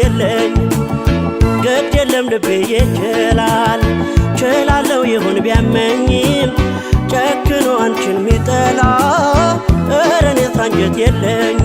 የለኝ ግድ የለም ልቤ ይችላል ችላለው ይሁን ቢያመኝም ጨክኖ አንቺን ሚጠላ ኧረ እኔስ አንጀት የለኝ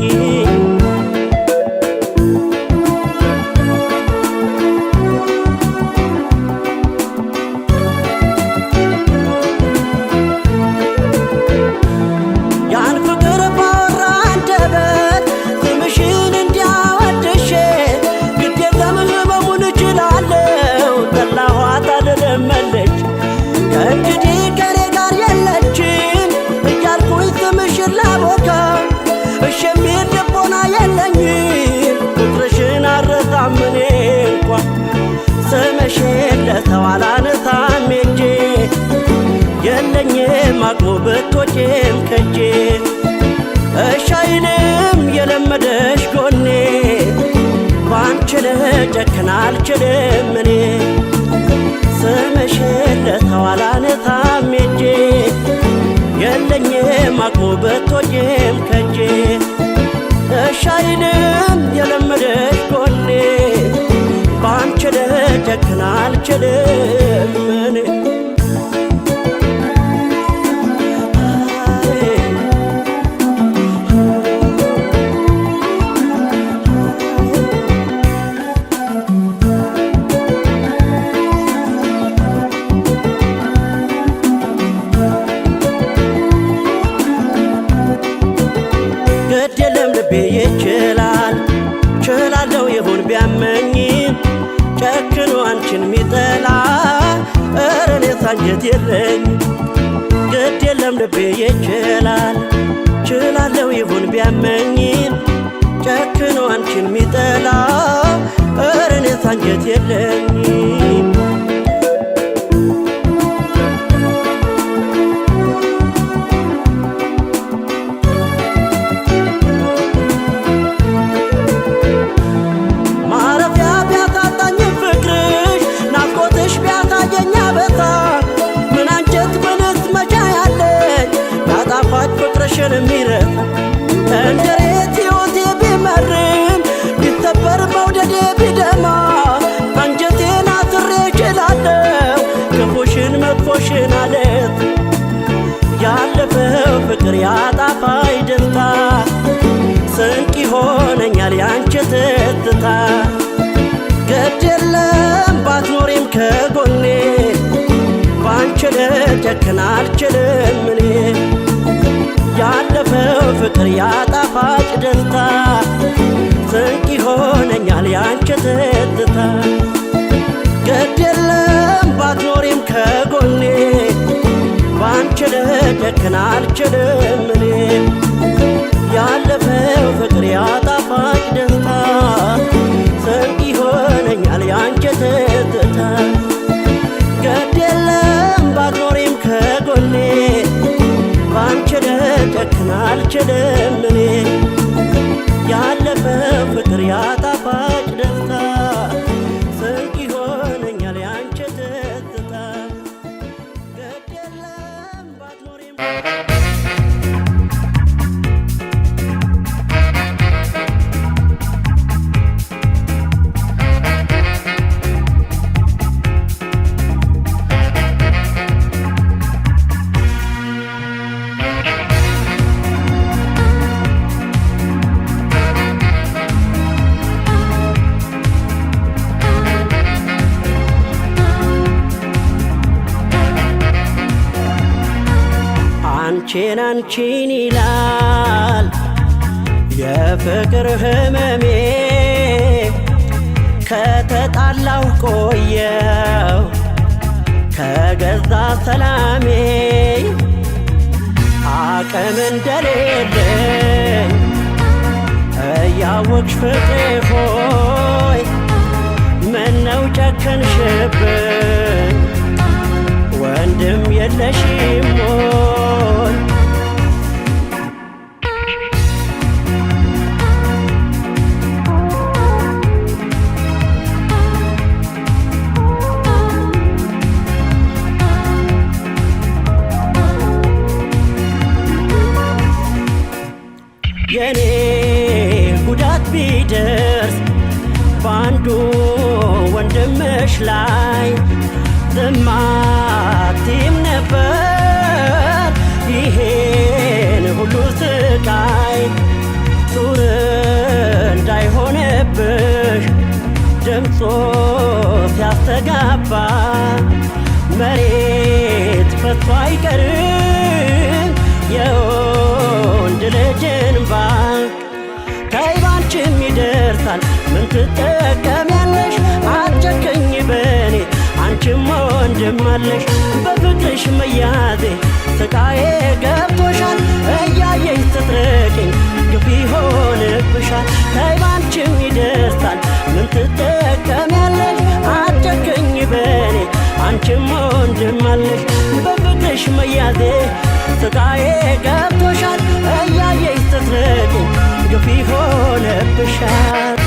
እንግዲህ ከኔ ጋር የለችም እያልኩኝ ስምሽን ላቦካ እሺ የሚል ልቦና የለኝም ፍቅርሽን አልረሳም እኔ እንኳ ስምሽን ለሰው አላነሳም ሄጄ የለኝም አቅሙ ብትወጪም ከጄ እሺ አይልም የለመደሽ ጎኔ ባንቺ ልጨክን አልችልም እኔ ስምሽን ለሰው አላነሳም ሄጄ የለኝም አቅሙ ብትወጪም ከጄ እሺ አይልም የለመደሽ ጎኔ ባንቺ ልጨክን አልችልም እኔ ይችላል ችላለው ይሁን ቢያመኝም ጨክኖ አንቺን ሚጠላ ኧረ እኔስ አንጀት የለኝ ግድ የለም ልቤ ይችላል ችላለው ይሁን ቢያመኝም ጨክኖ አንቺን ሚጠላ ኧረ እኔስ አንጀት የለኝ ፍቅርሽን የሚረፍ እንደሬት ሕይወቴ ቢመርም ቢሰበር መውደዴ ቢደማ አንጀቴን አስሬ እችላለሁ ክፉሽን መጥፎሽን አለት ያለፈው ፍቅር ያጣፋኝ ደስታ ስንቅ ይሆነኛል ያንቺ ትዝታ ግድ የለም ባትኖሪም ከጎኔ ባንቺ ልጨክን አልችልም እኔ ያለፈው ፍቅር ያጣፋጭ ደስታ ስንቅ ይሆነኛል ያንቺ ትዝታ ግድ የለም ባትኖሪም ከጎኔ ባንቺ ልጨክን አልችልም እኔ ያለፈው ፍቅር ያጣፋጭ ደስታ ስንቅ ይሆነኛል ያንቺ ትዝታ ግድ የለም ባትኖሪም ከጎኔ ባንቺ ልጨክን አልችልም እኔ ያለፈው ፍቅር ያጣፋጭ ደስታ ስንቅ ይሆነኛል ያንቺ ትዝታ ግድ የለም ባትኖሪም አንቺን ይላል የፍቅር ህመሜ ከተጣላሁ ቆየው ከገዛ ሰላሜ አቅም እንደሌለኝ እያወቅሽ ፍቅሬ ሆይ ምነው ጨከንሽብኝ ወንድም የለሽም ሞይ የኔ ጉዳት ቢደርስ ባን በአንዱ ወንድምሽ ላይ ዝም አትይም ነበር ይሄን ሁሉ ስቃይ ጡር እንዳይሆንብሽ ድምፆ ሲያስተጋባ መሬት ፈቶ አይቀርም የወንድ ልጅ እንባ ተይ ባንቺም ይደርሳል ምን ትጠቀሚያለሽ አትጨክኝ በኔ አንቺም ወንድም አለሽ በፍቅርሽ መያዜ ስቃዬ ገብቶሻል እያየሽ ስትርቂኝ ግፍ ይሆንብሻል ተይ ባንቺም ይደርሳል ምን ትጠቀሚያለሽ አትጨክኝ በኔ አንቺም ወንድም አለሽ በፍቅርሽ መያዜ ስቃዬ ገብቶሻል እያየሽ ስትርቂኝ ግፍ ይሆንብሻል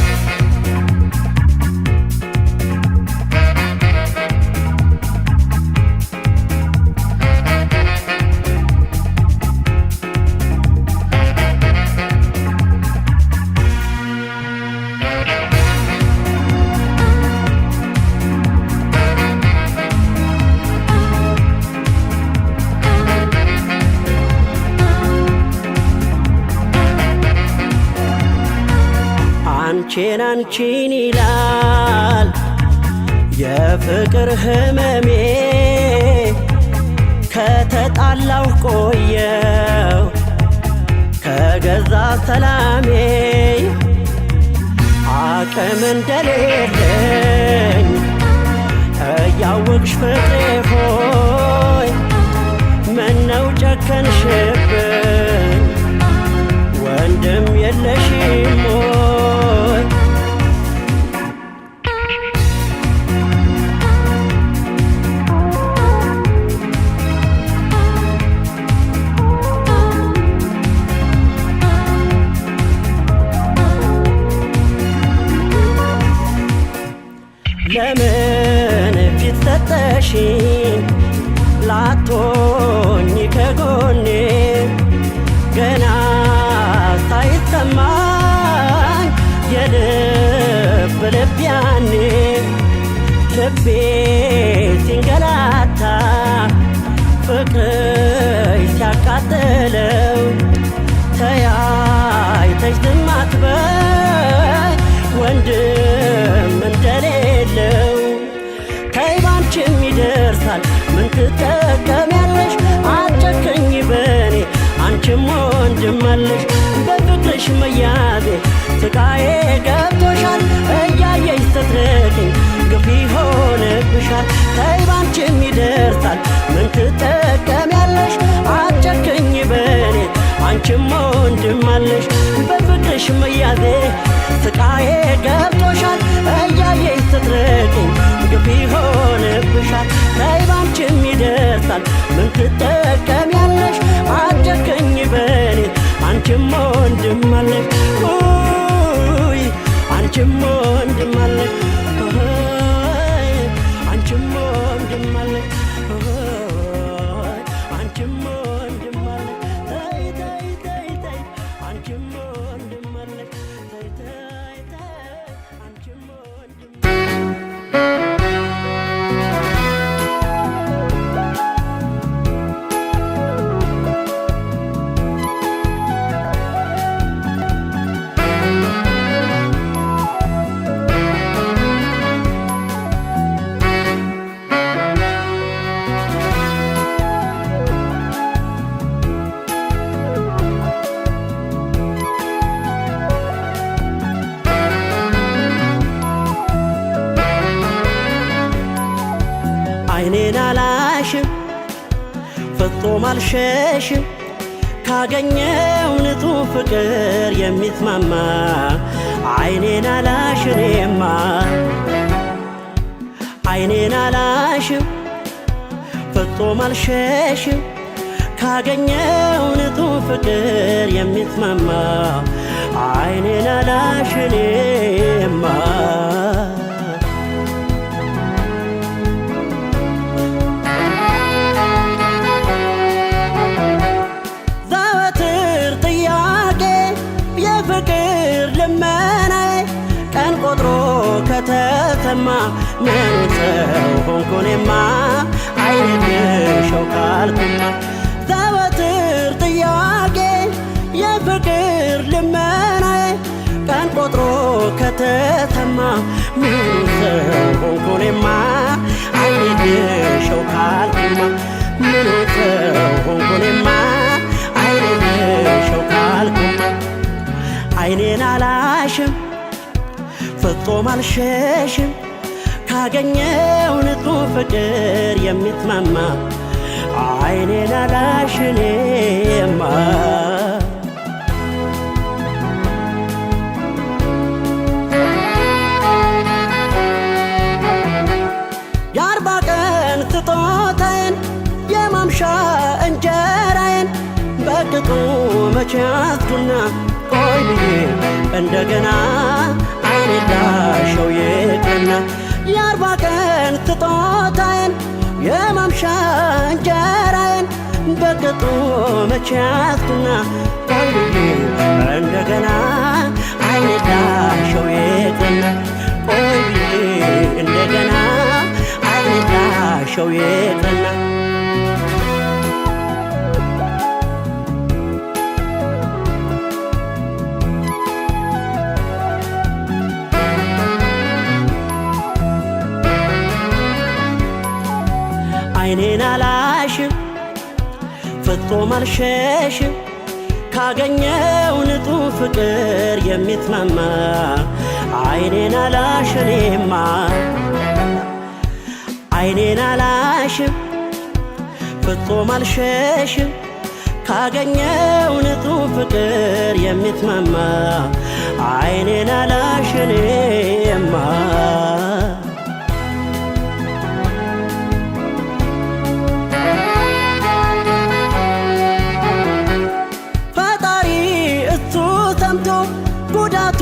አንቺን አንቺን ይላል የፍቅር ህመሜ ከተጣላሁ ቆየው ከገዛ ሰላሜ አቅም እንደሌለኝ እያወቅሽ ፍቅሬ ሆይ ምነው ጨከንሽብኝ ወንድም የለሽም ሆይ ለምን ፊት ሰጠሽኝ ላቶኝ ከጎኔ ገና ሳይሰማኝ የልብ ልብ ያኔ ልቤ ሲንገላታ ፍቅርሽ ሲያቃጥለው ተያይተሽ ዝም አትበይ ወንድም እንደሌለው ተይ ባንቺም ይደርሳል ምን ትጠቀሚያለሽ አትጨክኝ በኔ አንቺም ወንድም አለሽ በፍቅርሽ መያዜ ስቃዬ ገብቶሻል እያየሽ ስትርቂኝ ግፍ ይሆንብሻል ተይ ባንቺም ይደርሳል ምን ትጠቀሚያለሽ አትጨክኝ በኔ አንቺም ወንድም አለሽ በፍቅርሽ መያዜ ስቃዬ ገብቶሻል እያየሽ ስትርቂኝ ግፍ ይሆንብሻል ተይ ባንቺም ይደርሳል ምን ትጠቀሚያለሽ አትጨክኝ በኔ አንቺም ወንድም አለሽ አንቺም ወንድም አለሽ አንቺም ወንድም አለሽ አንቺም ወንድም አለሽ ተይ ተይ ተይ ተይ አንቺም ወንድም አለሽ ተይ ተይ ተይ አንቺም ወንድም አይኔን አላሽም ፍጹም አልሸሽም ካገኘው ንጹህ ፍቅር የሚስማማ አይኔን አላሽሬማ አይኔን አላሽም ፍጹም አልሸሽም ካገኘው ንጹህ ፍቅር የሚስማማ አይኔን አላሽሬማ ከተተማ ምን ሰው ሆንኩኔማ አይንልሸው ካልኩማ ዘወትር ጥያቄ የፍቅር ልመናዬ ቀን ቆጥሮ ከተተማ ምን ሰው ሆንኩኔማ አይንልሸው ካልኩማ ምን ሰው ሆንኩኔማ አይንልሸው ካልኩማ አይኔን አላሽም ፍጹም አልሸሽም ካገኘው ንጹህ ፍቅር የሚትማማ አይኔን አላሽኔማ የአርባ ቀን ስጦታዬን የማምሻ እንጀራዬን በቅጡ መቼ ያዝኩና ቆይ ብዬ እንደገና አይኔን ላሸው ይቅርና የአርባ ቀን ስጦታዬን የማምሻ እንጀራዬን በቅጡ መቼ ያዝኩና ቆይ ብዬ እንደገና አይኔን ላሸው ይቅርና ቆይ ብዬ እንደገና አይኔን ላሸው ይቅርና አይኔን አላሽም ፍጹም አልሸሽም ካገኘው ንጹህ ፍቅር የሚትማማ አይኔን አላሽኔማ አይኔን አላሽም ፍጹም አልሸሽም ካገኘው ንጹህ ፍቅር የሚትማማ አይኔን አላሽኔማ ጉዳቱ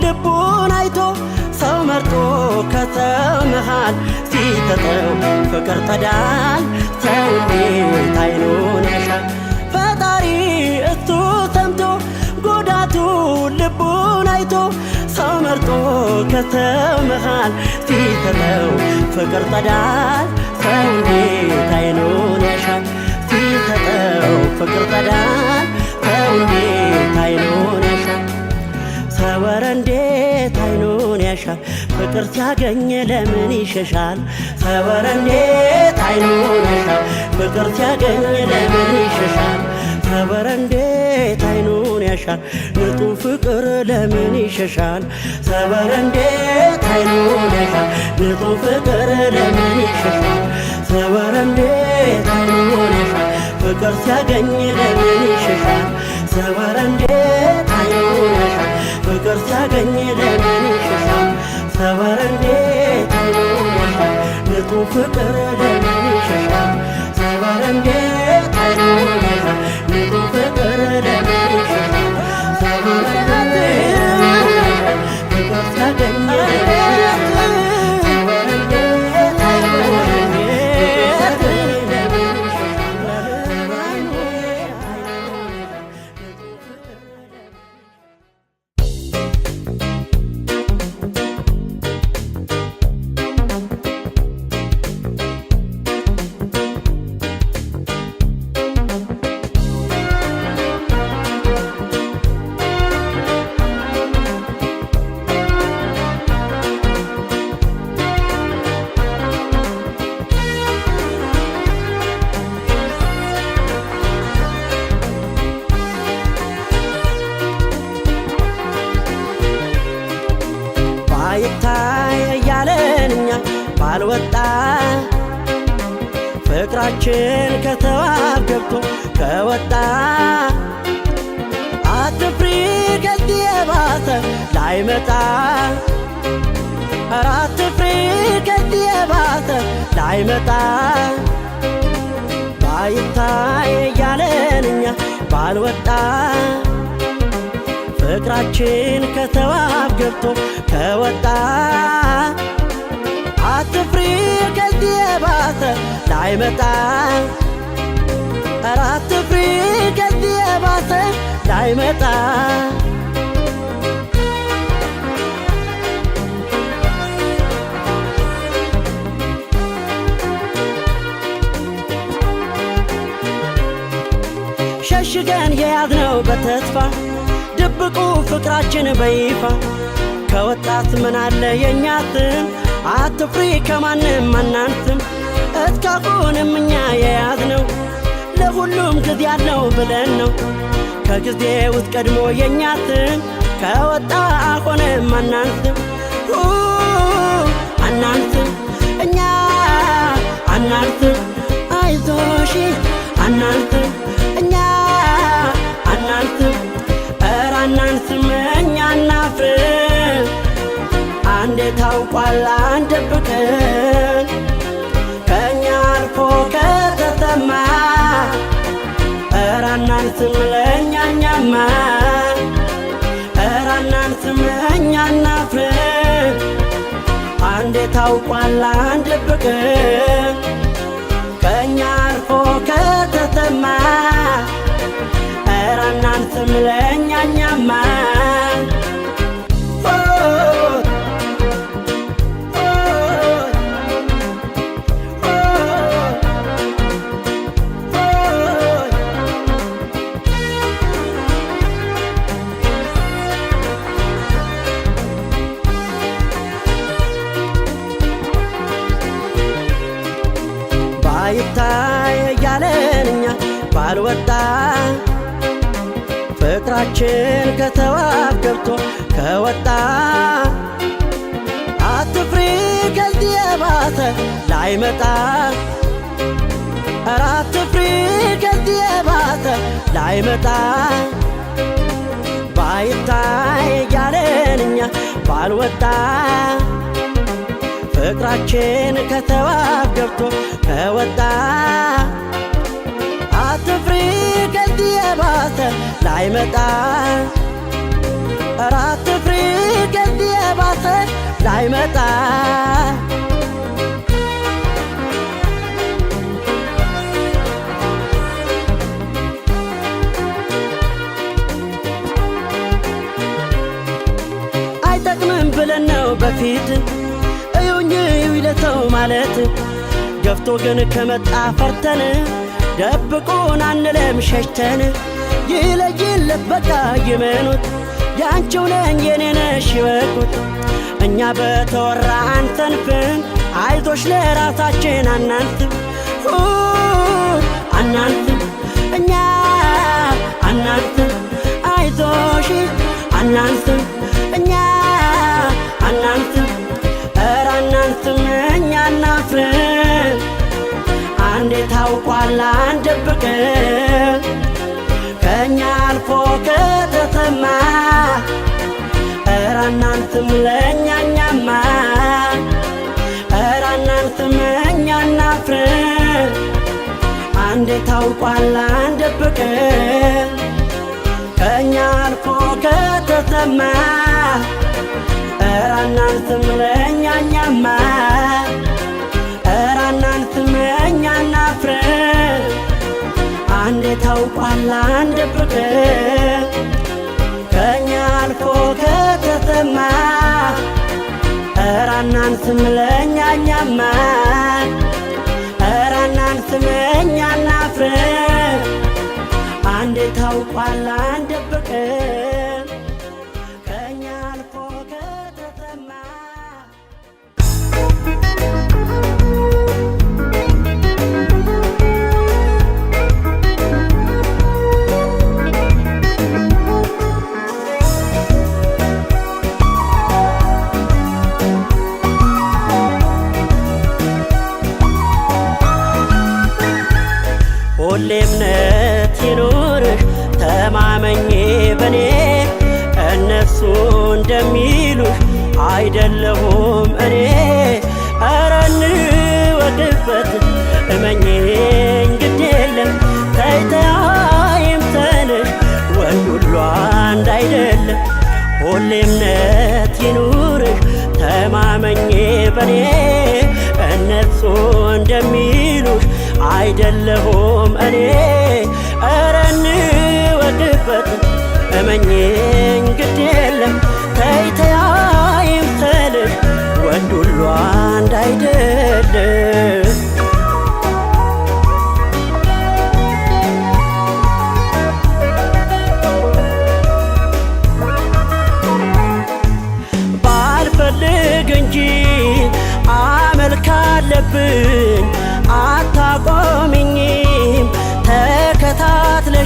ልቡን አይቶ ሰው መርጦ ከሰው መሃል ሲሰጠው ፍቅር ጠዳል ሰው እንዴት አይኑን ያሻል ፈጣሪ እሱ ሰምቶ ጉዳቱ ልቡን አይቶ ሰው መርጦ ከሰው መሃል ሲሰጠው ፍቅር ጠዳል ሰው እንዴት አይኑን ያሻል ሲሰጠው ፍቅር ጠዳል ሰው እንዴት አይኑን ያሻል ሰወረ እንዴት አይኑን ያሻል ፍቅር ሲያገኝ ለምን ይሸሻል ሰወረ እንዴት አይኑን ያሻል ፍቅር ሲያገኝ ለምን ይሸሻል ሰወረ እንዴት አይኑን ያሻል ንጹህ ፍቅር ለምን ይሸሻል ሰወረ እንዴት አይኑን ያሻል ንጹህ ፍቅር ለምን ይሸሻል ሰወረ እንዴት አይኑን ያሻል ፍቅር ሲያገኝ ለምን ይሸሻል ሰወረ እንዴት አይኑን ያሻል ፍቅር ሲያገኝ ለምን ይሸሻል ሰወረ እንዴት አይኑን ያሻል ንጹህ ፍቅር ለምን ይሸሻል ሰወረ እንዴት አይኑን ያሻል ንጹህ ፍቅር ለምን ይሸሻል ሰወረ እንዴት አይኑን ያሻል ፍቅር ሲያገኝ ለምን ይሸሻል ሰወረ እንዴት አይኑን ያሻል ይታይ እያለን እኛ ባልወጣ ፍቅራችን ከተዋብ ገብቶ ከወጣ አትፍሪ ከዚህ የባሰ ላይመጣ ኧረ አትፍሪ ከዚህ የባሰ ላይመጣ ባይታይ እያለን እኛ ባልወጣ ፍቅራችን ከተዋብ ገብቶ ከወጣ አትፍሪ ከዚህ የባሰ ላይመጣ ኧረ አትፍሪ ከዚህ የባሰ ላይመጣ ሸሽገን የያዝነው በተስፋ ድብቁ ፍቅራችን በይፋ ከወጣት ምን አለ የኛትን አትፍሪ ከማንም አናንስም እስካሁንም እኛ የያዝነው ለሁሉም ጊዜ ያለው ብለን ነው ከጊዜ ውስጥ ቀድሞ የኛትን ከወጣ አሁንም አናንስም አናንስም እኛ አናንስም አይዞሽ አናንስም እኛ አናንስም ኧረ አናንስም እኛ አናፍርም አንዴ ታውቋል አንደብቅም ከእኛ አልፎ ከተሰማ ኧረ አናንስም ለእኛኛማ ኧረ አናንስም እኛ አናፍርም አንዴ ታውቋል አንደብቅም ከእኛ አልፎ ከተሰማ ኧረ አናንስም ለእኛኛማ ባይታይ እያለን እኛ ባልወጣ ፍቅራችን ከተዋብ ገብቶ ከወጣ አትፍሪ ከዚህ የባሰ ላይመጣ ኧረ አትፍሪ ከዚህ የባሰ ላይመጣ ባይታይ እያለን እኛ ባልወጣ ፍቅራችን ከተዋብ ገብቶ ከወጣ አትፍሪ ከዚህ የባሰ ላይመጣ ኧረ አትፍሪ ከዚህ የባሰ ላይመጣ አይጠቅምም ብለን ነው በፊት እዩኝ ይለተው ማለት ገፍቶ ግን ከመጣ ፈርተን ደብቁን አንለም ሸሽተን ይለይለት በቃ ይመኑት ያንቺው ነኝ የኔ ነሽ ይወቁት እኛ በተወራ አንሰንፍም አይዞሽ ለራሳችን አናንስም አናንስም እኛ አናንስም አይዞሽ አናንስም እኛ አናንስም ኧረ አናንስም እኛ አናፍርም አንዴ ታውቋል አንደብቅም ከእኛ አልፎ ከተሰማ ኧረ አናንስም ለእኛኛማ ኧረ አናንስም እኛ አናፍርም አንዴ ታውቋል አንደብቅም ከእኛ አልፎ ከተሰማ ኧረ አናንስም ለእኛኛማ ኧረ አናንስም እኛ አናፍርም አንዴ ታውቋል አንደብቅም ከእኛ አልፎ ከተሰማ ኧረ አናንስም ለእኛኛማ ኧረ አናንስም እኛ አናፍርም አንዴ ታውቋል አንደብቅም ከእኛ አልፎ ከተሰማ ሁሌ እምነት ይኑርሽ ተማመኜ በኔ እነሱ እንደሚሉሽ አይደለሁም እኔ ኧረ እንወድበት እመኜኝ ግድ የለም ተይ ተይ አይምሰልሽ ወንድ ሁሉ አንድ አይደለም ሁሌ እምነት ይኑርሽ ተማመኜ በኔ እነሱ እንደሚሉሽ አይደለሁም እኔ ኧረ እንወድበት እመኜኝ ግድ የለም ተይ ተይ አይምሰልሽ ወንድ ሁሉ አንድ አይደለም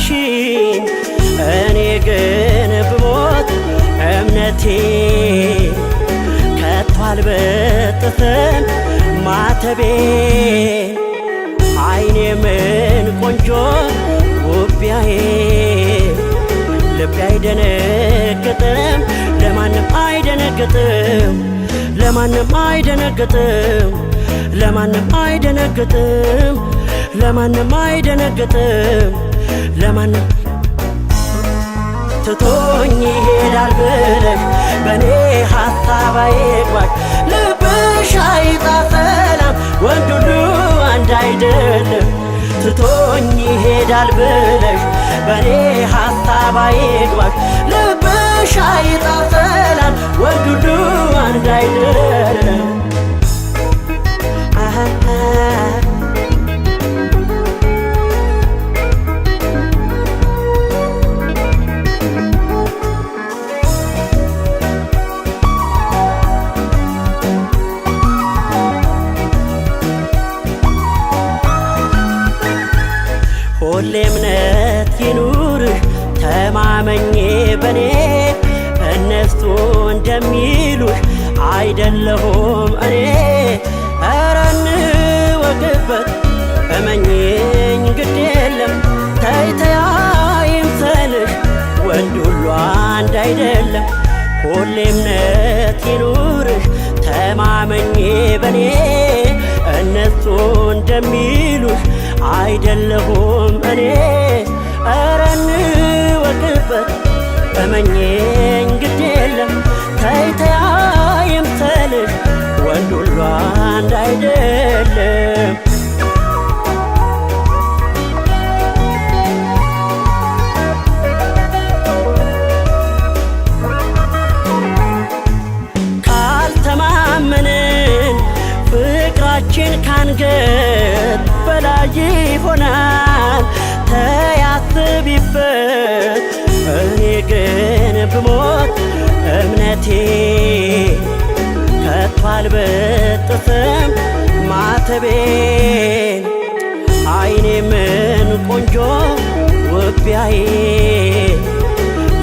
አጣሽኝ እኔ ግን ብሞት እምነቴ ከቶ አልበጥስም ማተቤን አይኔ ምን ቆንጆ ውቢያዬ ልቤ አይደነግጥም ለማንም አይደነግጥም ለማንም አይደነግጥም ለማንም አይደነግጥም ለማንም አይደነግጥም ለማንም ትቶኝ ይሄዳል ብለሽ በኔ ሐሳብ አይግባሽ ልብሽ አይጣ ሰላም ወንድ ሁሉ አንድ አይደለም ትቶኝ ይሄዳል ብለሽ በኔ ሐሳብ አይግባሽ ልብሽ አይጣ ሰላም ወንድ ሁሉ አንድ አይደለም ሁሌ እምነት ይኑርሽ ተማመኜ በኔ እነሱ እንደሚሉሽ አይደለሁም እኔ ኧረ እንወቅበት እመኚኝ ግድ የለም ተይ ተይ አይምሰልሽ ወንድ ሁሉ አንድ አይደለም ሁሌ እምነት ይኑርሽ ተማመኜ በኔ እነሱ እንደሚሉሽ አይደለሁም እኔ ኧረ እንወቅበት እመኚኝ ግድ የለም ተይ ተይ አይምሰልሽ ወንድ ሁሉ አንድ አይደለም ካልተማመንን ፍቅራችን ካንገት በላይ ይሆናል ተይ አስቢበት እኔ ግን ብሞት እምነቴ ከቶ አልበጥስም ማተቤን አይኔ ምን ቆንጆ ውቢያዬ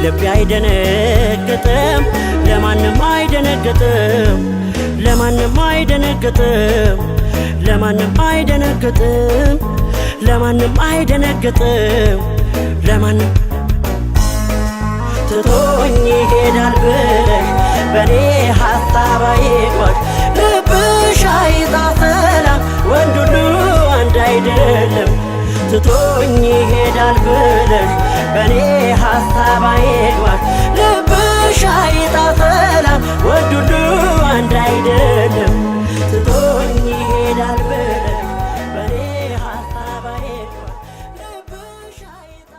ልቤ አይደነግጥም ለማንም አይደነግጥም ለማንም አይደነግጥም ለማንም አይደነግጥም ለማንም አይደነግጥም ለማንም ትቶኝ ይሄዳል ብለሽ በኔ ሐሳብ አይግባሽ ልብሽ አይጣ ሰላም ወንድ ሁሉ አንድ አይደለም ትቶኝ ይሄዳል ብለሽ በኔ ሐሳብ አይግባሽ ልብሽ አይጣ ሰላም ወንድ ሁሉ አንድ አይደለም ትቶኝ ይሄዳል ብለሽ በኔ ሐሳብ አይግባሽ ልብሽ አይጣ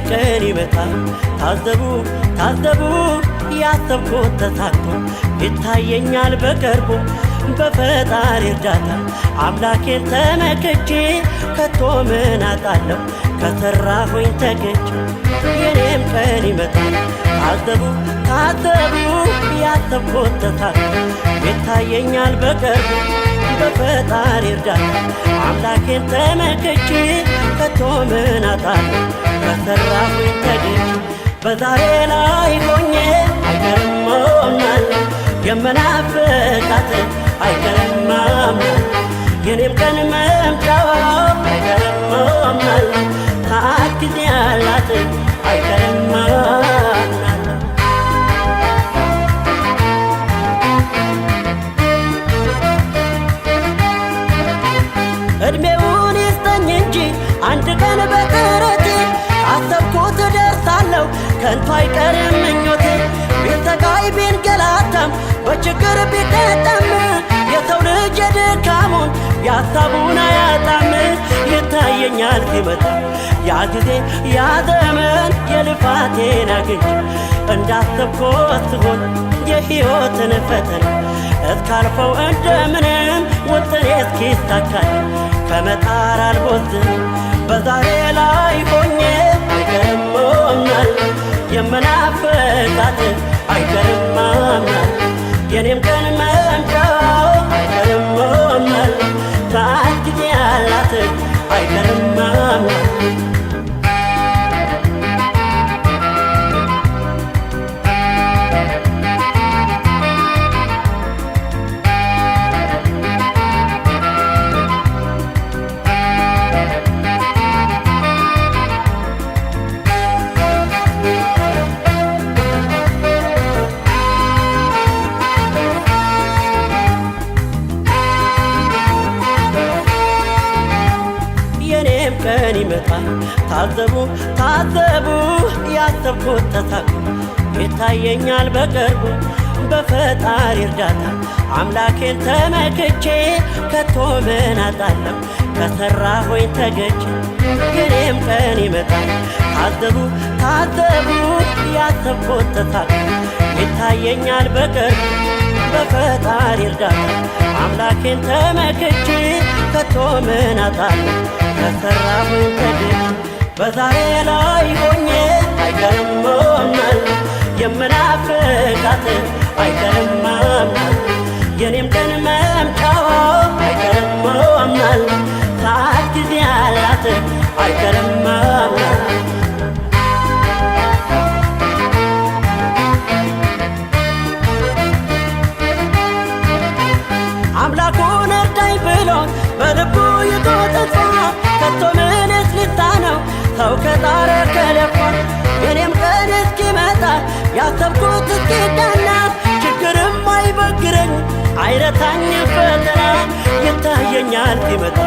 ቀን ይመጣል ታዘቡ ታዘቡ ያሰብኩት ተሳክቶ ይታየኛል በቅርቡ በፈጣሪ እርዳታ አምላኬን ተመክቼ ከቶ ምን አጣለሁ ከሰራሁኝ ተገቼ የኔም ቀን ይመጣል ታዘቡ ታዘቡ ያሰብኩት ተሳክቶ ይታየኛል በቅርቡ በፈጣሪ እርዳታ አምላኬን ተመክቼ ከቶ ምን አጣለሁ ከሰራሁኝ ተገቼ በዛሬ ላይ ሆኜ አይቀርም አምናለሁ የምናፍቃት አይቀርም አምናለሁ የኔም ቀን መምጫው አይቀርም አምናለሁ ሰዓት ጊዜ ያላት አይቀርም አምናለሁ እድሜውን ይስጠኝ እንጂ አንድ ቀን በጥረቴ ካሰብኩት ደርሳለሁ ከንቱ አይቀርም ምኞቴ ቢሰቃይ ሐሳቡን አያጣም ይታየኛል ሲመጣ ያ ጊዜ ያ ዘመን የልፋቴን አግኝቼ እንዳሰብኩት ስሆን የሕይወትን ፈተና እስካልፈው እንደምንም ውጥኔ እስኪሳካል ከመጣር አልቦዝንም በዛሬ ላይ ሆኜ አይቀርም አምናለሁ የምናፍቃት አይቀርም አምናለሁ የኔም ቀን መምጫው አይቀርም አምናለሁ ሰዓት ጊዜ ያላት አይቀርም አምናለሁ ቀን ይመጣል ታዘቡ ታዘቡ ያሰብኩት ተሳክቶ ይታየኛል በቅርቡ በፈጣሪ እርዳታ አምላኬን ተመክቼ ከቶ ምን አጣለሁ ከሠራሁኝ ተገቼ የኔም ቀን ይመጣል ታዘቡ ታዘቡ ያሰብኩት ተሳክቶ ይታየኛል በቅርቡ በፈጣሪ እርዳታ አምላኬን ተመክቼ ከቶ ምን አጣለሁ ከሠራሁኝ ተገቼ በዛሬ ላይ ሆኜ አይቀርም አምናለሁ የምናፍቃት አይቀርም አምናለሁ የኔም ቀን መምጫው አይቀርም አምናለሁ ሰዓት ጊዜ ያላት አይቀርም አምናለሁ አምላኩን እርዳኝ ብሎ በልቡ ይጦጥፋ ከቶ ምንስ ሊሳነው ሰው ከጣረ ከለፋ የኔም ቀን እስኪመጣ ያሰብኩት እስኪዳና ችግርም አይበግረኝ አይረታኝ ፈተና ይታየኛል ሲመጣ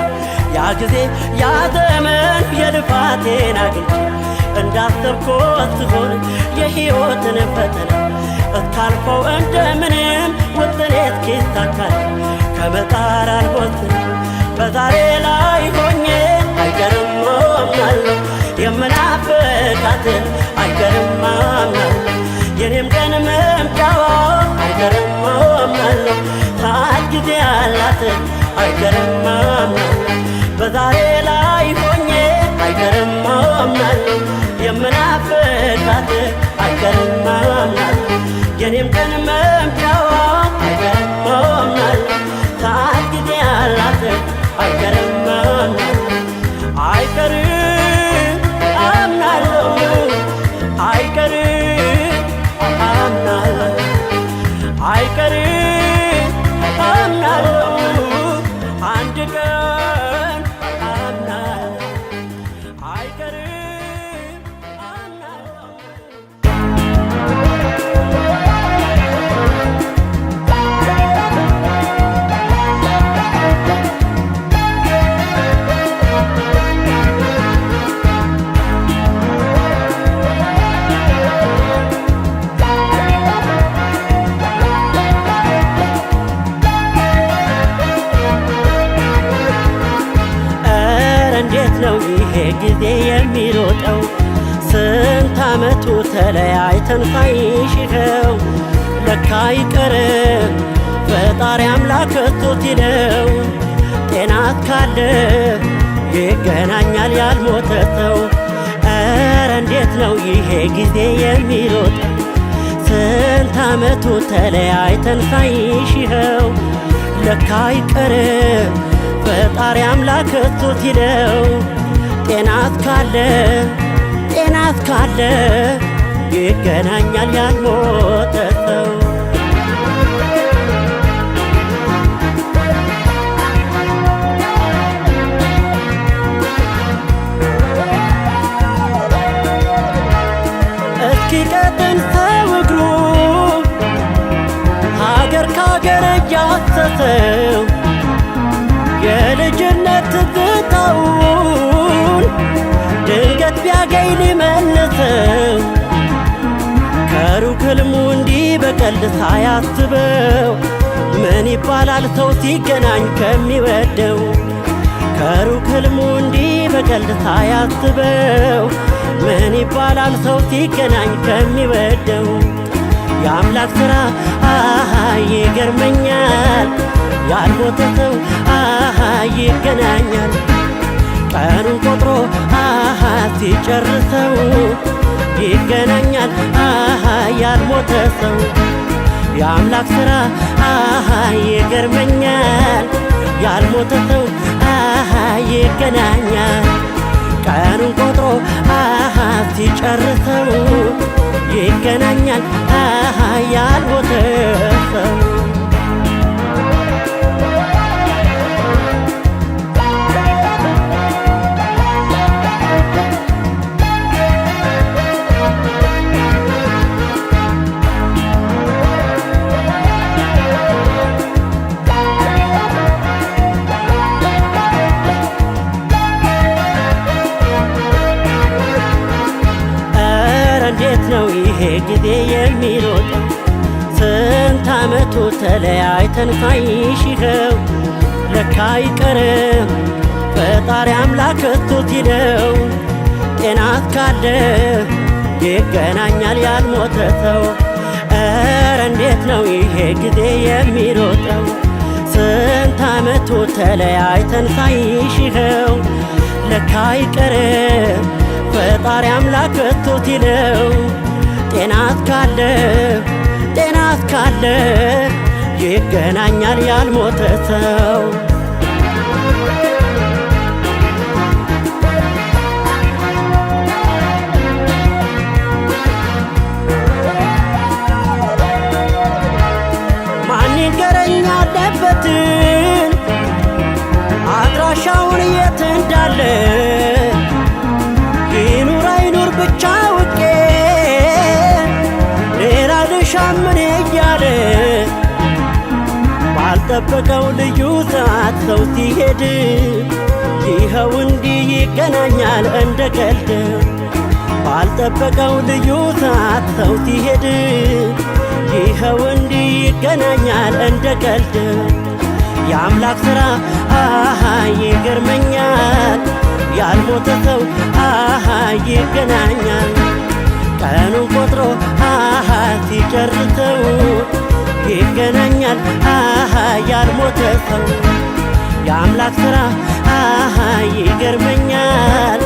ያ ጊዜ ያ ዘመን የልፋቴን አግኝቼ እንዳሰብኩት ስሆን የሕይወትን ፈተና እስካልፈው እንደምንም ውጥኔ እስኪሳካል ከመጣር አልቦዝንም በዛሬ ላይ ሆኜ አይቀርም አምናለሁ የምናፍቃት አይቀርም አምናለሁ የኔም ቀን መምጫው አይቀርም አምናለሁ ሰዓት ጊዜ ያላት አይቀርም አምናለሁ በዛሬ ላይ ሆኜ አይቀርም አምናለሁ የምናፍቃት አይቀርም አምናለሁ የኔም ቀን መምጫው አይቀርም አምናለሁ ሰዓት ጊዜ ያላት አይቀርም አምናለሁ አይቀርም አምናለሁ አይቀርም አምናለሁ አይቀርም አምናለሁ አንድ ቀን አምናለሁ አይቀርም አምናለሁ ጊዜ የሚሮጠው ስንት ዓመቱ ተለያይተን ሳይሽኸው ለካ አይቀርም ፈጣሪ አምላክ እቶት ይለው ጤናት ካለ ይገናኛል ያልሞተ ሰው ኧረ እንዴት ነው ይሄ ጊዜ የሚሮጠው ስንት ዓመቱ ተለያይተን ሳይሽኸው ለካ አይቀርም ፈጣሪ አምላክ እቶት ይለው ጤናት ካለ ይገናኛል ያልሞተ ሰው እስኪቀጥን ሰው እግሩ ሀገር ካገር እያሰሰው የልጅነት ትዝታውን ድንገት ቢያገኝ ሊመልሰው ከሩቅ ሕልሙ እንዲህ በቀልድ ሳያስበው ምን ይባላል ሰው ሲገናኝ ከሚወደው ከሩቅ ህልሙ እንዲህ በቀልድ ሳያስበው ምን ይባላል ሰው ሲገናኝ ከሚወደው የአምላክ ሥራ ይገርመኛል ያልሞተ ሰው ይገናኛል ቀኑን ቆጥሮ ሲጨርሰው ይገናኛል ያልሞተ ሰው የአምላክ ሥራ ይገርመኛል ያልሞተ ሰው ይገናኛል ቀኑን ቆጥሮ ሲጨርሰው ይገናኛል ያልሞተ ሰው ነው ይሄ ጊዜ የሚሮጠው ስንት ዓመቱ ተለያይተን ሳይሽኸው ለካ አይቀርም ፈጣሪ አምላክ እቶት ይለው ጤናት ካለ ይገናኛል ያልሞተ ሰው ኧረ እንዴት ነው ይሄ ጊዜ የሚሮጠው ስንት ዓመቱ ተለያይተን ሳይሽኸው ለካ አይቀርም ፈጣሪ አምላክ እቶት ይለው ጤናት ካለ ይገናኛል ያልሞተ ሰው ማን ይገረኝ ያለበትን አድራሻውን የት እንዳለ ይኑር አይኑር ብቻ ውቄ ሌላ ልሻምን እያለ ባልጠበቀው ልዩ ሰዓት ሰው ሲሄድ ይኸው እንዲህ ይገናኛል እንደ ቀልድ ባልጠበቀው ልዩ ሰዓት ሰው ሲሄድ ይኸው እንዲህ ይገናኛል እንደ ቀልድ የአምላክ ሥራ ይገርመኛል ያልሞተ ሰው ይገናኛል ቀኑን ቆጥሮ ሲጨርሰው ይገናኛል ያልሞተ ሰው የአምላክ ሥራ ይገርመኛል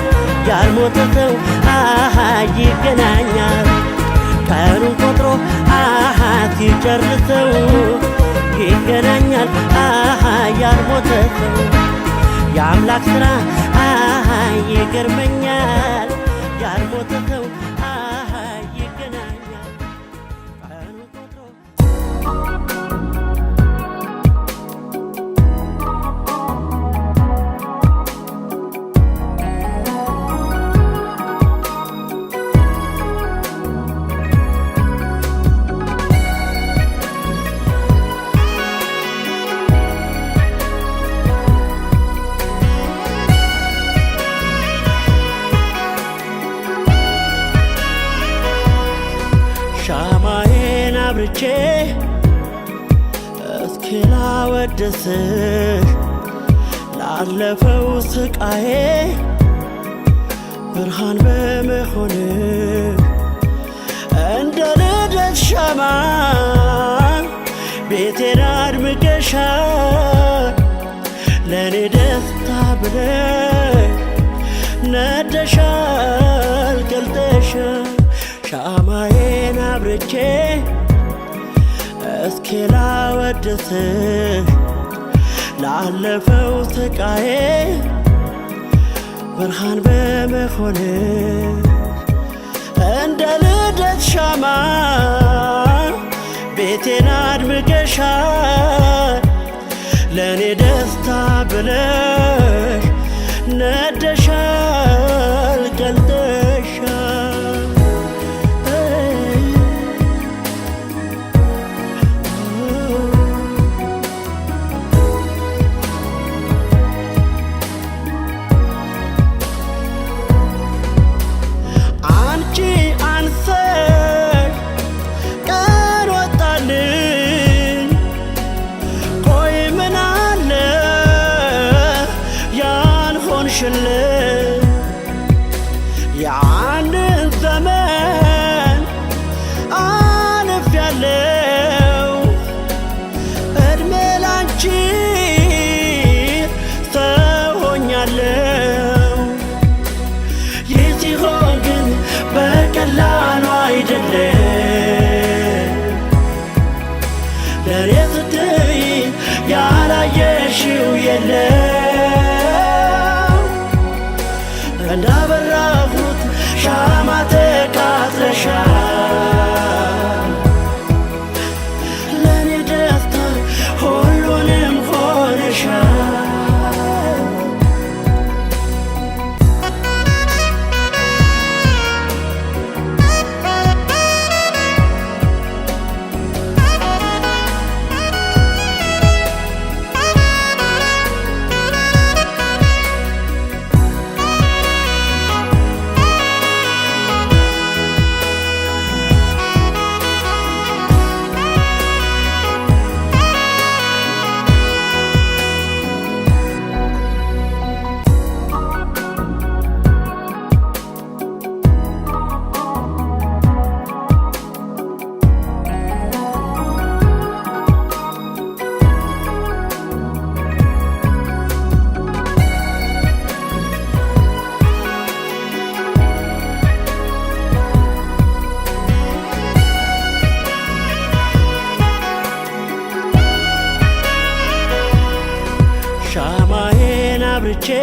ያልሞተ ሰው ይገናኛል ቀኑን ቆጥሮ ሲጨርሰው ይገናኛል ያልሞተ ሰው የአምላክ ሥራ ይገርመኛል ያልሞተ ሰው ይገናኛል ቀኑን ቆጥሮ ሻማዬን አብርቼ እስኪ ላወድስህ ላለፈው ስቃዬ ብርሃን በመሆንህ እንደ ልደት ሻማ ቤቴን አድምቀሻል ለኔ ደስታ ብለሽ ነደሻል ቀልጠሻል ሻማዬን አብርቼ እስኪ ላወድስህ ላለፈው ስቃዬ ብርሃን በመሆንህ እንደ ልደት ሻማ ቤቴን አድምቀሻል ለኔ ደስታ ብለሽ ነደሻል ቀልጠሻል አንቺ አንሰሽ ቀን ወጣልኝ አብርቼ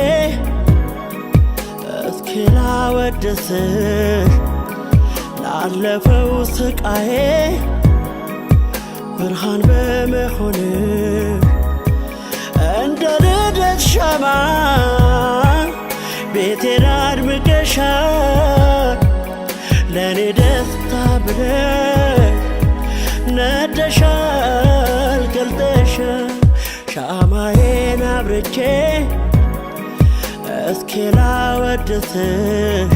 እስኪ ላወድስህ ላለፈው ስቃዬ ብርሃን በመሆን እንደ ልደት ሻማ ቤቴን አድምቀሻል ለኔ ደስታ ብለሽ ነደሻል ገልጠሻል ሻማዬን አብርቼ እስኪ ላወድስህ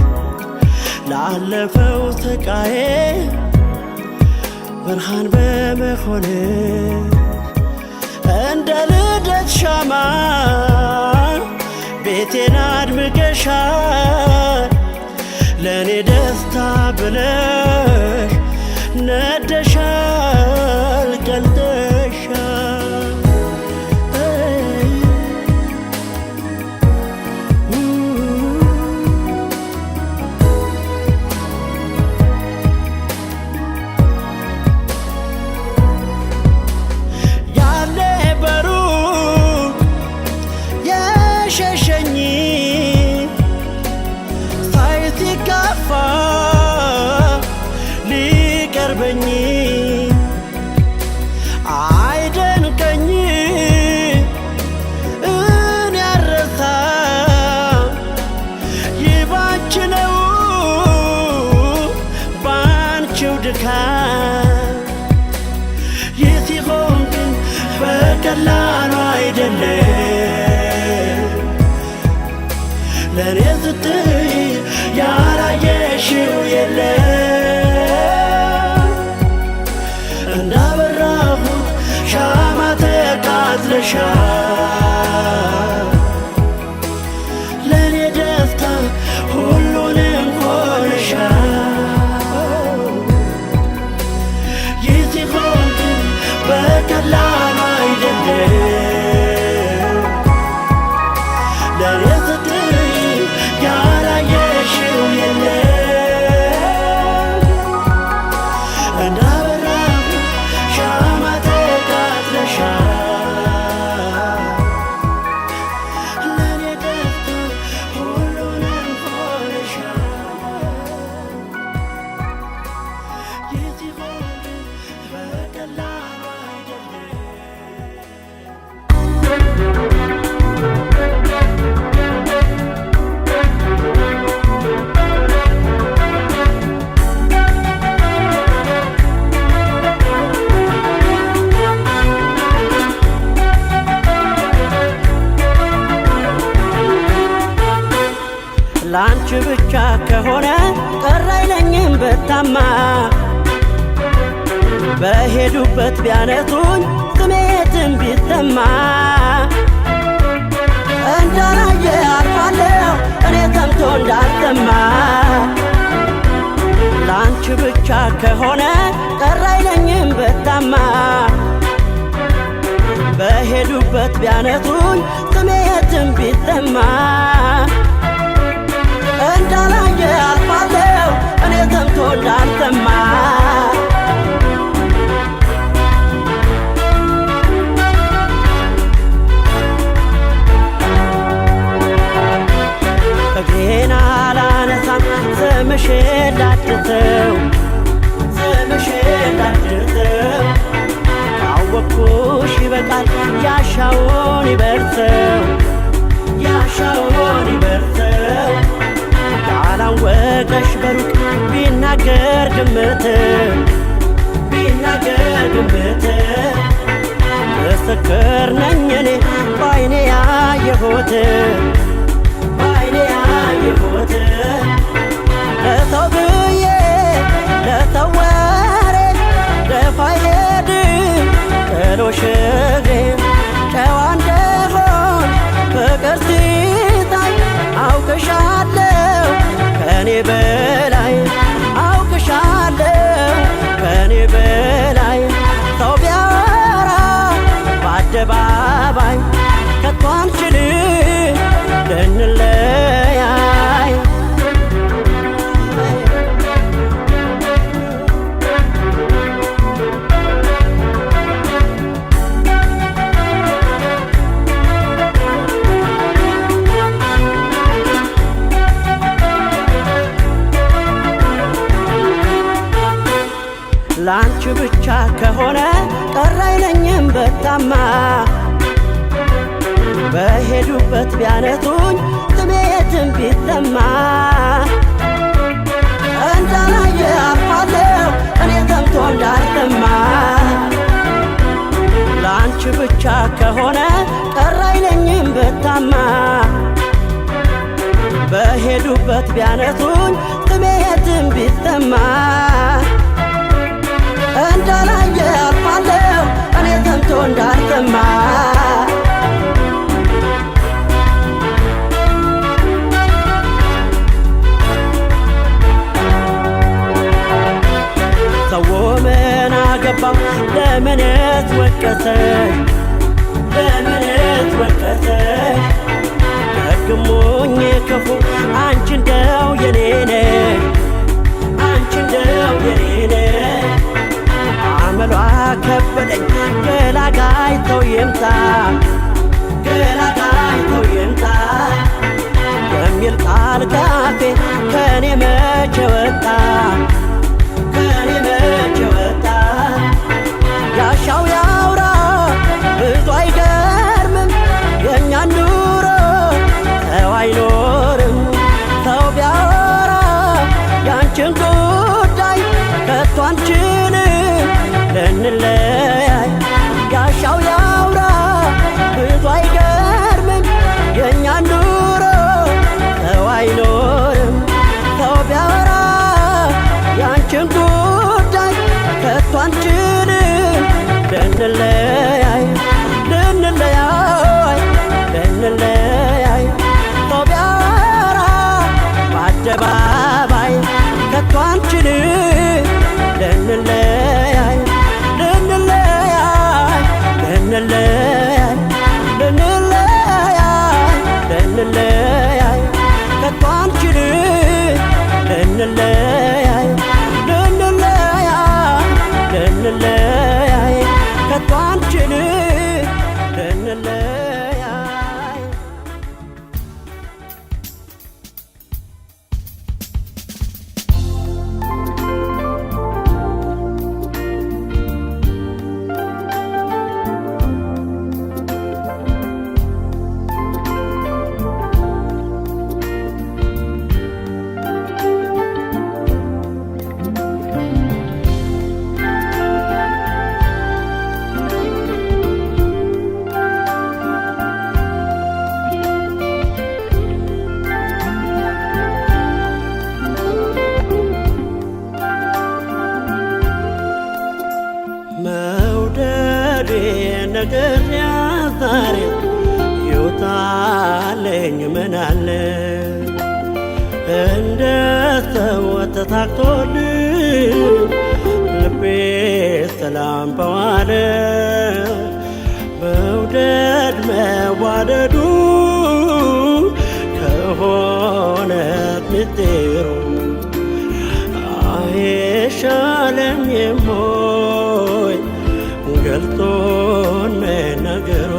ላለፈው ስቃዬ ብርሃን በመሆን እንደ ልደት ሻማ ቤቴን አድምቀሻል ለኔ ደስታ ብለሽ ነደሻል ቀልጠሻል ያኔ በሩቅ የሸሸኝ ሳይሲጋፋ ሊቀርበኝ አይደንቀኝ እኔ አልረሳም ይህ ባንቺ ነው ባንቺው ድካም ይህ ሲሆን ግን በቀላሉ አይደለም ለኔ ስትይ ያላየሽው የለም እንዳበራሁት ሻማ ተቃጥለሻል ለኔ ደስታ ሁሉንም ሆነሻል ይህ ሲሆን ግን በቀላሉ አይደለም ለኔ ስትይ ያላየሽው የለም እንዳበራሁት ሻማ ተቃጥለሻል ለኔ ደስታ ሁሉንም ሆነሻል ይህ ሲሆን ግን በቀላሉ አይደለም ላንቺ ብቻ ከሆነ ቀር አይለኝም በታማ በሄዱበት ቢያነቱኝ ስሜትን ቢሰማ እንዳላየ አልፋለሁ እኔ ሰምቶ እንዳልሰማ ላንቺ ብቻ ከሆነ ቀር አይለኝም በታማ በሄዱበት ቢያነቱኝ ስሜትን ቢሰማ እንዳላየ አልፋለሁ እኔ ሰምቶ እንዳልሰማ እግሬን አላነሳም ስምሽን ላድርሰው ስምሽን ላድርሰው ካወቅኩሽ ይበቃል ያሻውን ይበርሰው ያሻውን ይበርሰው ያላወቀሽ በሩቅ ቢናገር ግምት ቢናገር ግምት ምስክር ነኝ እኔ ባይኔ ያየሁት ባይኔ ያየሁት ለሰው ብዬ ለሰው ወሬ ደፋ አይሄድም ጥሎሽ እግሬን ጨዋ እንደሆን ፍቅር ሲታይ አውቅሻለሁ ከኔ በላይ አውቅሻለሁ ከኔ በላይ ሰው ቢያወራ በአደባባይ ከቶ አንችልም ብቻ ከሆነ ቀረ አይለኝም በታማ በሄዱበት ቢያነቱኝ ስሜ የትም ቢሰማ እንዳላየ አልፋለሁ እኔ ሰምቶ እንዳልሰማ ለአንቺ ብቻ ከሆነ ቀረ አይለኝም በታማ በሄዱበት ቢያነቱኝ ስሜ የትም ቢሰማ እንዳላየ አልፋለሁ እኔ ሰምቶ እንዳልሰማ ሰው ምን አገባው ለምንስ ወቀሰኝ ለምንስ ወቀሰኝ ደግሞኝ ክፉ አንቺ እንደው የኔ ነሽ አንቺ እንደው የኔ ነሽ አመሏ ከበደኝ ገላጋይ ሰው ይምጣ ገላጋይ ሰው ይምጣ የሚል ቃል ካፌ ከኔ መቼ ወጣ ከኔ መቼ ወጣ ያሻው ያውራ ብዙ አይገርምም የእኛ ኑሮ ሰው አይኖርም ሰው ቢያወራ ያንቺን ጉዳይ ከቶ አንችልም ልንለያይ ያሻው ያውራ ብዙ አይገርምም የእኛ ኑሮ ሰው አይኖርም ሰው ቢያወራ ያንቺን ጉዳይ ከቶ አንችልም ልንለያይ ልንለያይ ልንለያይ ሰው ቢያወራ በአደባባይ ከቶ አንችልም ልንለያይ ልንለያይ ልንለያይ ልንለያይ ልንለያይ ከቶ አንችልም ልንለያይ ልንለያይ ልንለያይ ከቶ አንችልም ልንለያይ መውደዴ ነገር ያዛሬ ይውጣልኝ ምናለ እንደ ሰው ተታክቶልኝ ልቤ ሰላም በዋለ መውደድ መዋደዱ ከሆነ ምስጢሩ አይሻለኝም ሆይ ገልጦን መናገሩ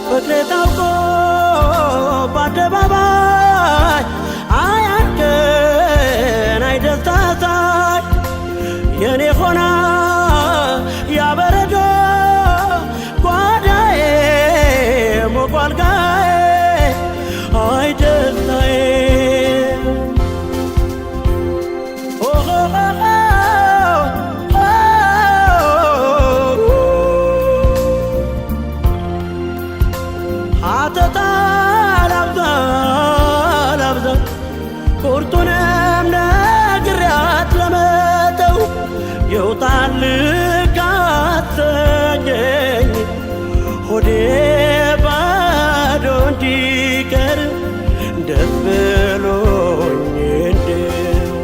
ፍቅሬ ታውቆ በአደባባይ አያንቀን አይደስታሳይ የኔ ሆና ያበረዶ ጓዳዬ ሞቋልጋዬ አይ ደስታዬ አተታ ላብዛ ላብዛ ቁርጡንም ነግሬያት ለመተው ይውጣልኝ አሰኘኝ ሆዴ ባዶ እንዲቀር ደስ ብሎኝ እንደው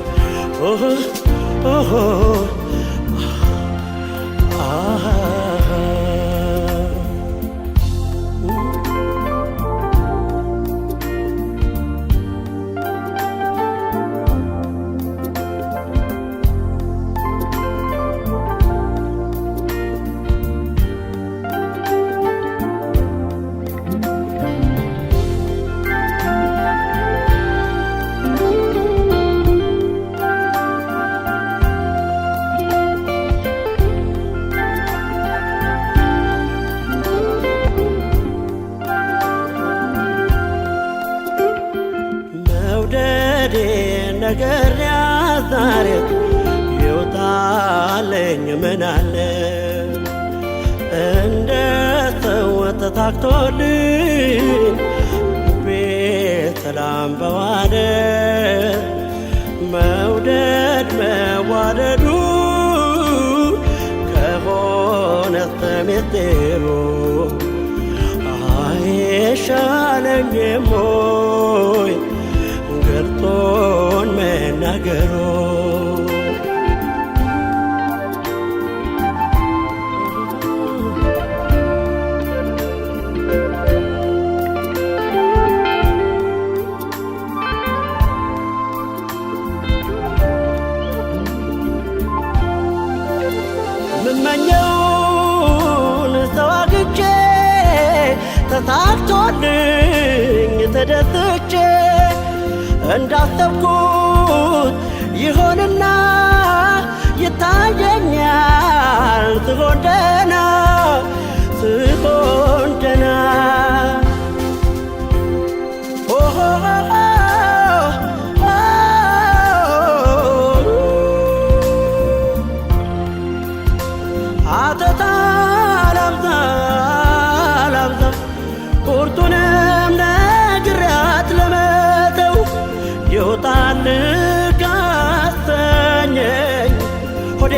ምን አለ እንደ ሰው ተታክቶልኝ ቤት ሰላም በዋለ መውደድ መዋደዱ ከሆነ ተሜቴሩ አይሻለኝም ሆይ ገልጦን መናገሩ ምመኘውን ሰው አግኝቼ ተሳክቶልኝ ተደስቼ እንዳሰብኩት ይሆንና ይታየኛል ስሆን ደህና ስሆን ደህና አተታ ላብዛ ላብዛ ቁርጡንም ነግሬያት ለመተው ይውጣል ካሰኘኝ ሆዴ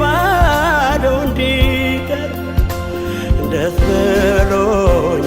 ባዶ እንዲቀር ደስ ብሎኝ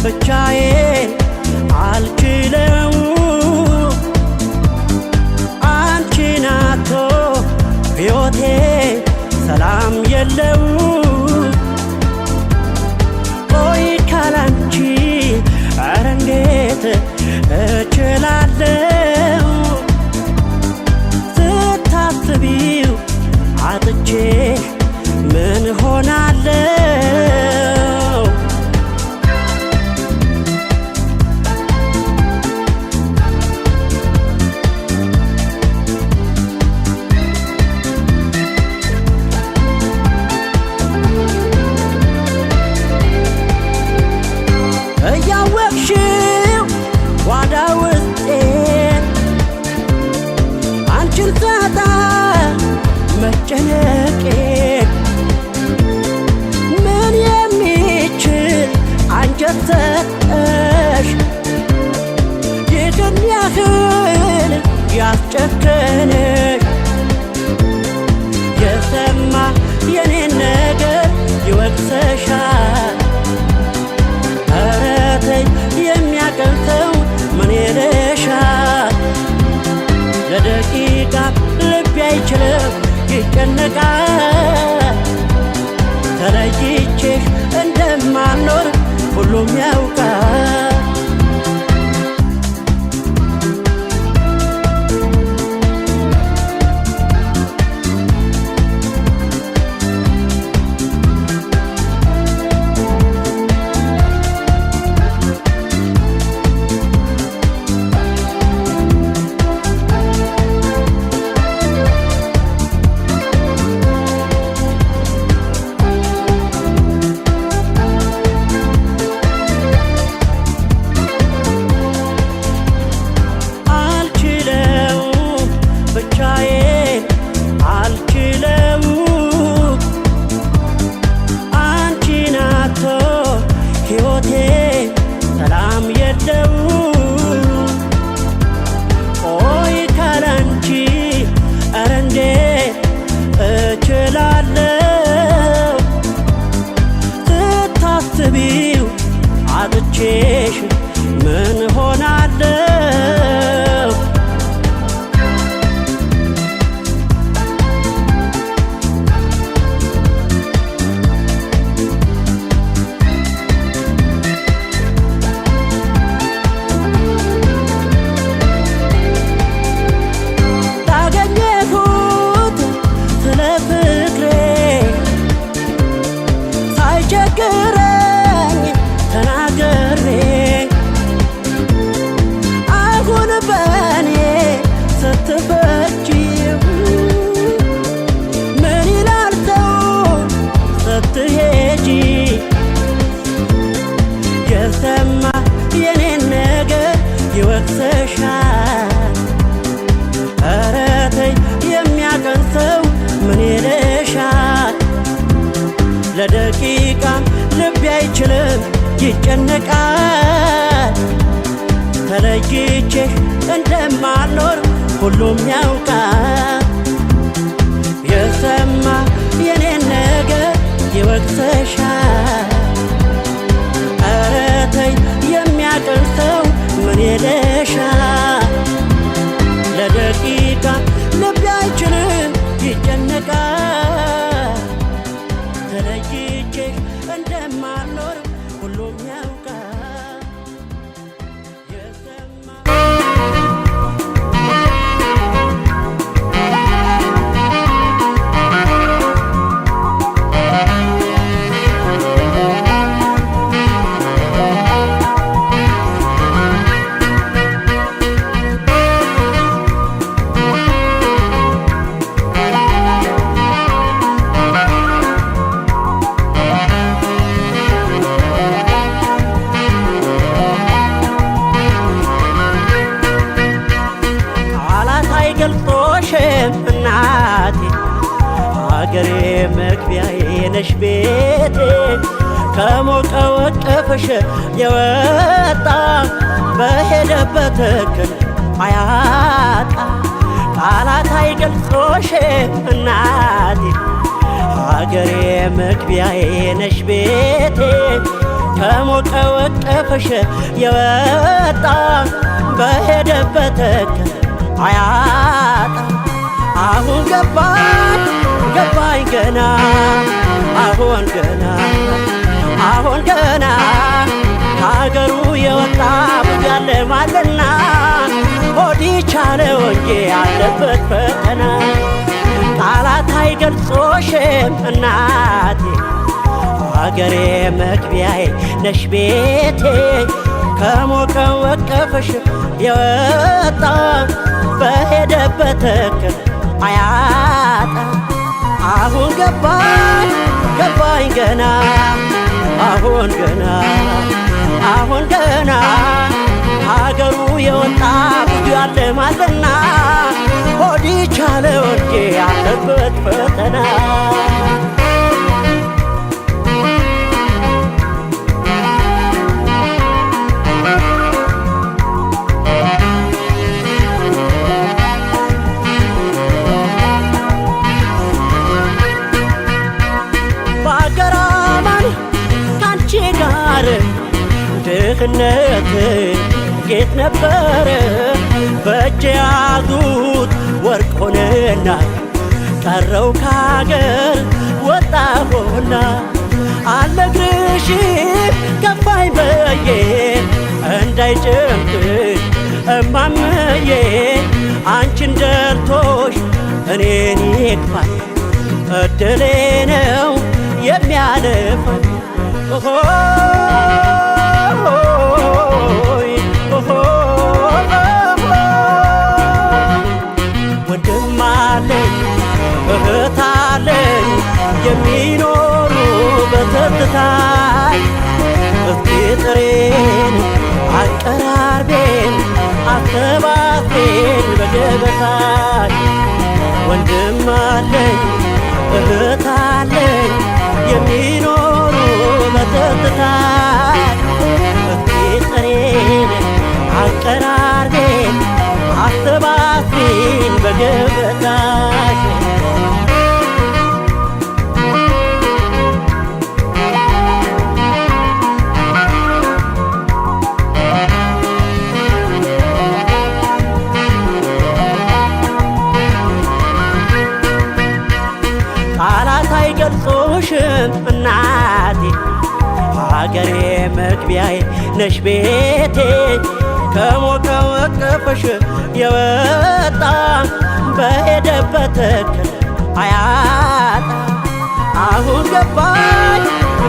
ብቻዬን አልችለውም አንቺን አጥቶ ሕይወቴ ሰላም የለውም ቆይ ካላንቺ ኧረ እንዴት እችላለሁ ስታስቢው አጥቼ ምን ሆናለሁ እያወቅሽው ጓዳ ውስጤን አንቺን ሳጣ መጨነቄን ትቼሽ ምን ሆናለሁ? ታገኘሁት ስለ ፍቅሬ ሳይቸግረኝ ተናግሬ አሁን በኔ ስትፈጂ ምን ይላል ሰው ስትሄጂ? የሰማ የኔን ነገር ይወቅሰሻል። ኧረ ተይ የሚያቀን ሰው ምን ይልሻል? ለደቂቃ ልቤ አይችልም ይጨነቃል። ተለይቼሽ እንደማልኖር ሁሉም ያውቃል። የሰማ የኔን ነገር ይወቅሰሻል። ኧረ ተይ የሚያቀን ሰው ምን ይልሻል? ለደቂቃ ልቤ አይችልም ይጨነቃል። ተለይቼሽ እንደማልኖር ሁሉም ያውቃል። የሰማ እናቴ ሀገሬ መግቢያዬ ነሽ ቤቴ ከሞቀው እቅፍሽ የወጣ በሄደበት እክል አያጣ ቃላት አይገልጾሽም እናቴ ሀገሬ መግቢያዬ ነሽ ቤቴ ከሞቀው እቅፍሽ የወጣ በሄደበት እክል አያጣ አሁን ገባኝ ገና አሁን ገና ከሀገሩ የወጣ ብዙ ያለማልና ሆድ ቻለው እንጂ ያለበት ፈተና ቃላት አይገልጾሽም እናቴ ሀገሬ መግቢያዬ ነሽ ቤቴ ከሞቀው እቅፍሽ የወጣ በሄደበት እክል አያጣ አሁን ገባኝ ገና አሁን ገና ሀገሩ የወጣ ብዙ ያለማልና ሆድ ቻለው እንጂ ያለበት ፈተና ድህነት ጌጥ ነበረ በእጅ ያዙት ወርቅ ሆነና ቀረው ከሀገር ወጣሁና አልነግርሽም ከፋኝ በዬ እንዳይጨምቅሽ እማምዬ አንቺን ደልቶሽ እኔን ይክፋኝ እድሌ ነው የሚያልፈኝ ወንድም አለኝ እህት አለኝ የሚኖሩ በትዝታ እስኪ ጥሬን አቀራርቤን አሰባስቤን በገበታ ወንድም አለኝ እህት አለኝ የሚኖሩ በትዝታ እስኪ ጥሬን አቀራርቤን አሰባስቤን በገበታሽ ቃላት አይገልጹሽም እናቴ ሀገሬ መግቢያዬ ነሽ ቤቴ ከሞቀው እቅፍሽ የወጣ በሄደበት እክል አያጣ አሁን ገባኝ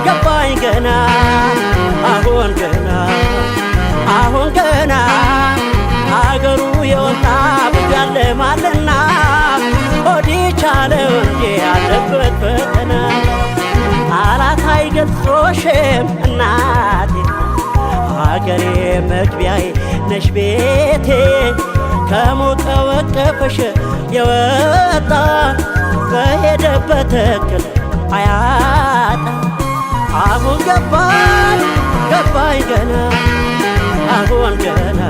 ገባኝ ገና አሁን ገና አሁን ገና አገሩ የወጣ ብያለማልና ሆዲ ቻለው እንጂ ያለበት ፈተና ቃላት አይገልጾሽም እናቴ ሀገሬ መግቢያዬ ነሽ ቤቴ ከሞቀው እቅፍሽ የወጣ በሄደበት እክል አያጣ አሁን ገባኝ ገባኝ ገና አሁን ገና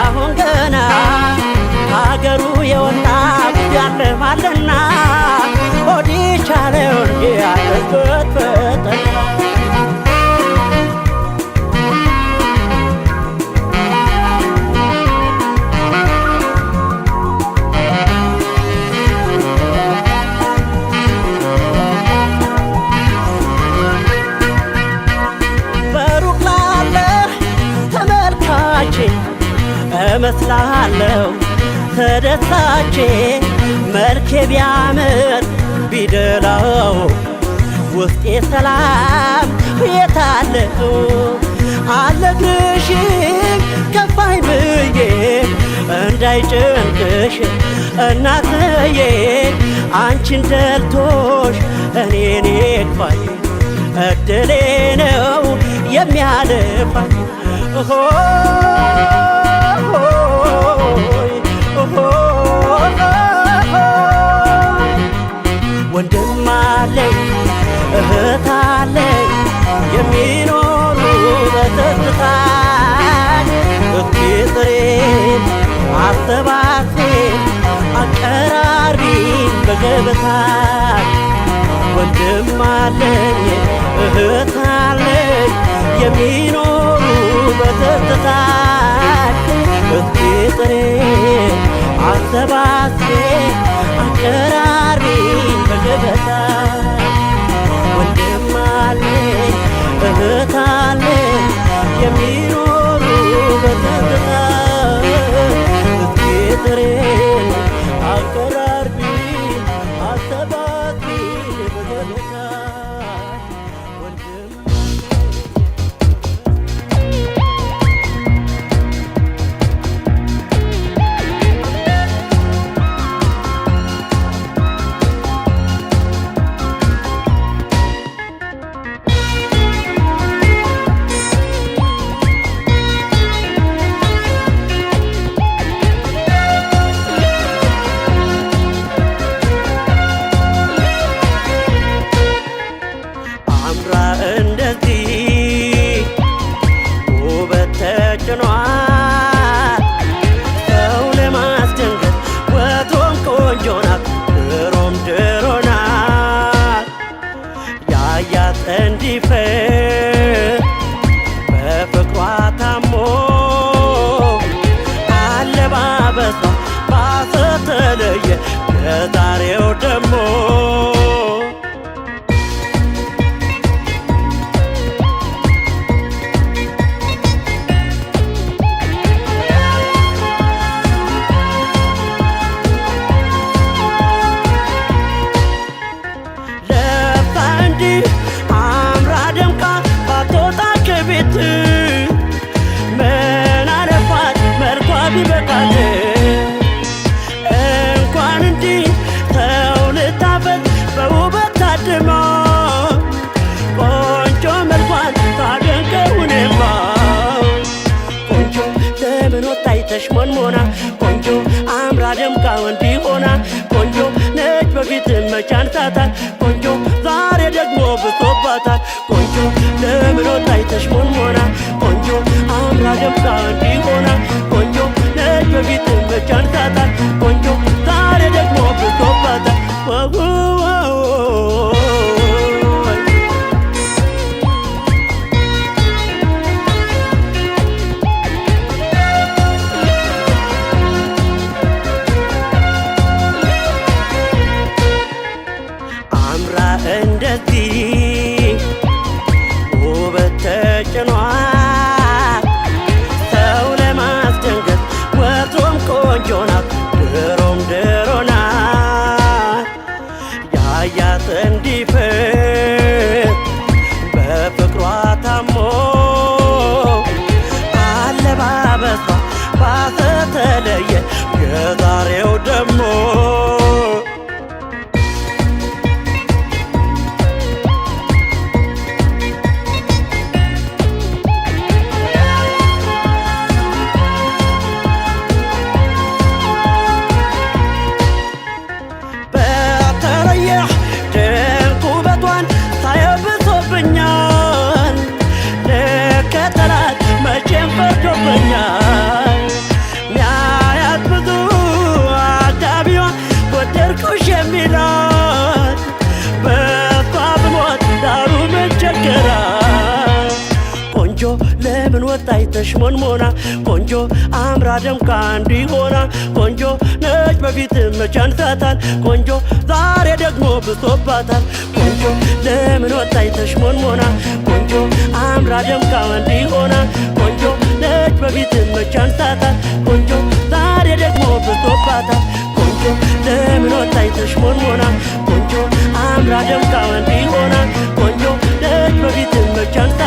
አሁን ገና ሀገሩ የወጣ ያለማልና ሆዲ ቻለው እንጂ ያለበት ፈተና እመስላለሁ ተደሳቼ መልኬ ቢያምር ቢደላው ውስጤ ሰላም የታለው አልነግርሽም ከፋኝ ብዬ እንዳይጨንቅሽ እናትዬ አንቺን ደልቶሽ እኔን ይክፋኝ እድሌ ነው የሚያልፋኝ ወንድም አለኝ እህት አለኝ የሚኖሩ በትዝታ እስኪ ጥሬን አሰባስቤን አቀራርቢን በገበታ ወንድም አለኝ እህት አለኝ የሚኖሩ በትዝታ እስኪ ጥሬን አሰባስቤን አቀራርቢን በገበታ ወንድም አለኝ እህት አለኝ የሚኖሩ በትዝታ እስኪ ጥሬን አቀራርቢን አሰባስቤን በገበታ በፍቅሯ ታሞ አለባበሷ ባሰ ተለየ ከዛሬው ደሞ ምን አለፋት መልኳ ቢበቃት እንኳን እንዲህ ሰው ልታፈት በውበት ታድማ ቆንጆ መልኳን ታደንቀውንማ ቆንጆ ለምን ወጣይ ተሽሞንሞና ቆንጆ አምራ ደምቃ እንዲህ ሆና ቆንጆ ነች በፊት መቻንሳታል ቆንጆ ዛሬ ደግሞ ብሶባታል ቆንጆ ለምን ወጣይ ተሽሞንሞና ቆንጆ አምራ ደምቃ እንዲህ ሆና ቆንጆ ነች በፊት መቻንሳታል ቆንጆ ዛሬ ደግሞ ብሶባታል አምራ እንደዚህ ውበት ተጭኗት ሰው ለማስደንገጥ ወትሮም ቆንጆ ናት ድሮም ድሮ ናት ያያት እንዲፈር በፍቅሯ ታሞ አለባበሷ ባሰ ተለየ የዛሬው ደሞ ሚያያት ብዙ አጃቢዋ ወደድኩሽ የሚላት በሷ ብሞት ዳሩ መቸገራት ቆንጆ ለምን ወጣይ ተሽሞንሞና ቆንጆ አምራ ደምቃ እንዲሆና ቆንጆ ነች በፊት መች አንሳታል ቆንጆ ዛሬ ደግሞ ብሶባታል ቆንጆ ለምን ወጣይ ተሽሞንሞና ቆንጆ አምራ ደምቃ እንዲሆና ቆንጆ ነች በፊት መች አንሳታል ቆንጆ ዛሬ ደግሞ ብሶባታል ቆንጆ ለምን ወጣይ ተሽሞንሞና ቆንጆ አምራ ደምቃ እንዲሆና ቆንጆ ነች በፊት መች አንሳታል